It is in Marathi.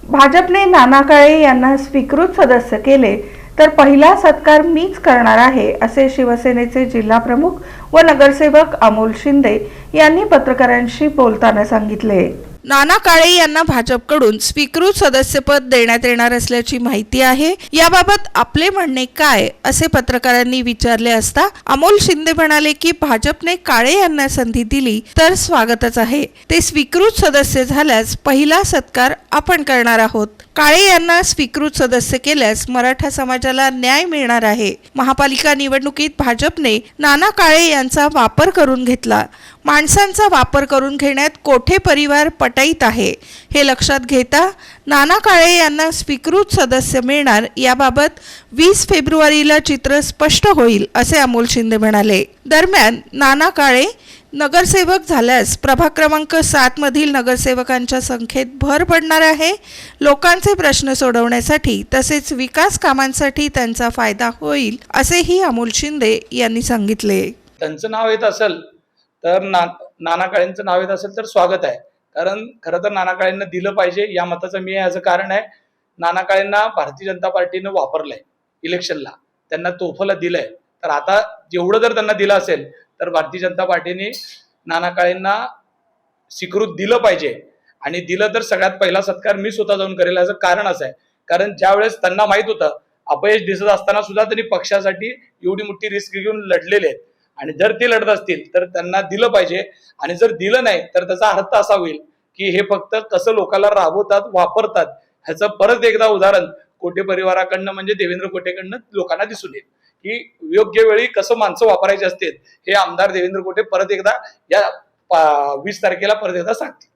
भाजपने नाना काळे यांना स्वीकृत सदस्य केले तर पहिला सत्कार मीच करणार आहे, असे शिवसेनेचे जिल्हा प्रमुख व नगरसेवक अमोल शिंदे यांनी पत्रकारांशी बोलताना सांगितले। नाना काळे यांना भाजपकडून स्वीकृत सदस्यपद देण्यात येणार असल्याची माहिती आहे। याबाबत आपले म्हणणे काय, असे पत्रकारांनी विचारले असता अमोल शिंदे म्हणाले की भाजपने काळे यांना संधी दिली तर स्वागतच आहे। ते स्वीकृत सदस्य झाल्यास पहिला सत्कार आपण करणार आहोत। काळे यांना स्वीकृत सदस्य केल्यास मराठा समाजाला न्याय मिळणार आहे। महापालिका निवडणुकीत भाजपने नाना काळे यांचा वापर करून घेतला। माणसांचा वापर करून घेण्यात कोठे परिवार पटाईत आहे, हे लक्षात घेता नाना काळे यांना स्वीकृत सदस्य मिळणार, याबाबत 20 फेब्रुवारीला चित्र स्पष्ट होईल, असे अमोल शिंदे म्हणाले। दरम्यान नाना काळे नगरसेवक झाल्यास प्रभाग क्रमांक 7 मधील नगरसेवकांच्या संख्येत भर पडणार आहे। लोकांचे प्रश्न सोडवण्यासाठी तसेच विकास कामांसाठी त्यांचा फायदा होईल, असेही अमोल शिंदे यांनी सांगितले। त्यांचं नाव येत असेल तर नाना काळेंचं नाव येत असेल तर स्वागत आहे, कारण खरं तर नाना काळेंना दिलं पाहिजे या मताचं मी याचं कारण आहे। नाना काळेंना भारतीय जनता पार्टीनं वापरलंय इलेक्शनला, त्यांना तोफला दिलंय, तर आता जेवढं जर त्यांना दिलं असेल तर भारतीय जनता पार्टीने नाना काळेंना स्वीकृत दिलं पाहिजे। आणि दिलं तर सगळ्यात पहिला सत्कार मी स्वतः जाऊन करेल, याचं कारण असं आहे कारण ज्या वेळेस त्यांना माहित होतं अपयश दिसत असताना सुद्धा त्यांनी पक्षासाठी एवढी मोठी रिस्क घेऊन लढलेले आहेत, आणि जर ते लढत असतील तर त्यांना दिलं पाहिजे। आणि जर दिलं नाही तर त्याचा अर्थ असा होईल की हे फक्त कसं लोकांना राबवतात, वापरतात, ह्याचं परत एकदा उदाहरण कोटे परिवाराकडनं म्हणजे देवेंद्र कोटेकडनं लोकांना दिसून येईल की योग्य वेळी कसं माणसं वापरायचे असते, हे आमदार देवेंद्र कोटे परत एकदा या 20 तारखेला परत एकदा सांगतील।